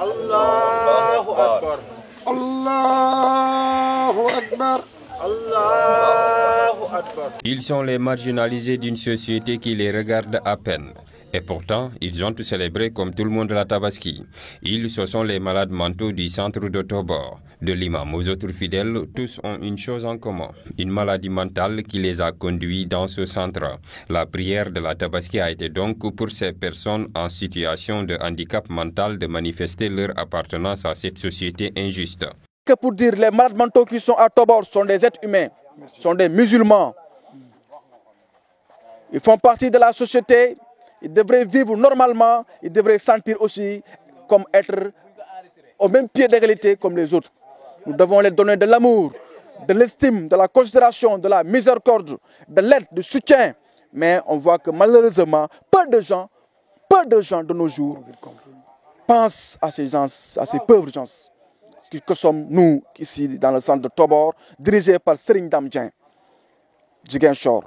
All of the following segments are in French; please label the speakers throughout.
Speaker 1: Allahu Akbar.
Speaker 2: Allahu Akbar.
Speaker 1: Allahu Akbar.
Speaker 3: Ils sont les marginalisés d'une société qui les regarde à peine. Et pourtant, ils ont tout célébré comme tout le monde la Tabaski. Ils, ce sont les malades mentaux du centre de Tobor. De l'imam aux autres fidèles, tous ont une chose en commun, une maladie mentale qui les a conduits dans ce centre. La prière de la Tabaski a été donc pour ces personnes en situation de handicap mental de manifester leur appartenance à cette société injuste.
Speaker 4: Que pour dire, les malades mentaux qui sont à Tobor sont des êtres humains, sont des musulmans. Ils font partie de la société. Ils devraient vivre normalement, ils devraient sentir aussi comme être au même pied d'égalité comme les autres. Nous devons les donner de l'amour, de l'estime, de la considération, de la miséricorde, de l'aide, du soutien. Mais on voit que malheureusement, peu de gens de nos jours pensent à ces gens, à ces pauvres gens que sommes nous ici dans le centre de Tobor, dirigé par Serigne Dame Dieng, Ziguinchor.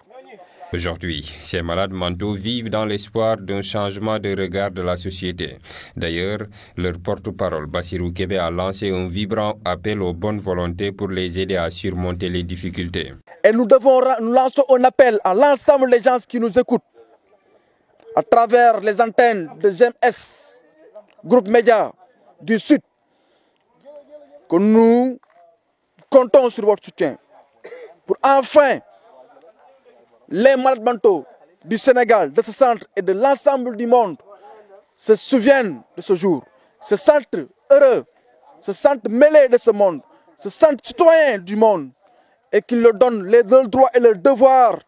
Speaker 3: Aujourd'hui, ces malades mentaux vivent dans l'espoir d'un changement de regard de la société. D'ailleurs, leur porte-parole, Bassirou Kébé, a lancé un vibrant appel aux bonnes volontés pour les aider à surmonter les difficultés.
Speaker 4: Et nous lançons un appel à l'ensemble des gens qui nous écoutent, à travers les antennes de GMS, Groupe Média du Sud, que nous comptons sur votre soutien pour enfin les malades mentaux du Sénégal, de ce centre et de l'ensemble du monde se souviennent de ce jour, se sentent heureux, se sentent mêlés de ce monde, se sentent citoyens du monde et qu'ils leur donnent leurs droits et leurs devoirs,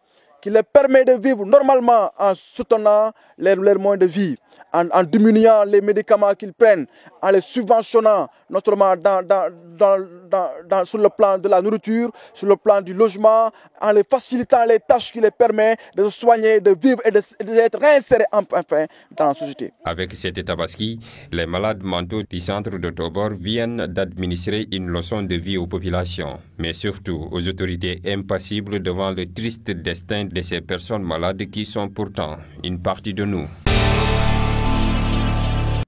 Speaker 4: qui leur permet de vivre normalement en soutenant leurs moyens de vie, en diminuant les médicaments qu'ils prennent, en les subventionnant, non seulement sur le plan de la nourriture, sur le plan du logement, en les facilitant les tâches qui les permettent de se soigner, de vivre et d'être réinsérés enfin dans la société.
Speaker 3: Avec cette Tabaski, les malades mentaux du centre de Tobor viennent d'administrer une leçon de vie aux populations, mais surtout aux autorités impassibles devant le triste destin de ces personnes malades qui sont pourtant une partie de nous.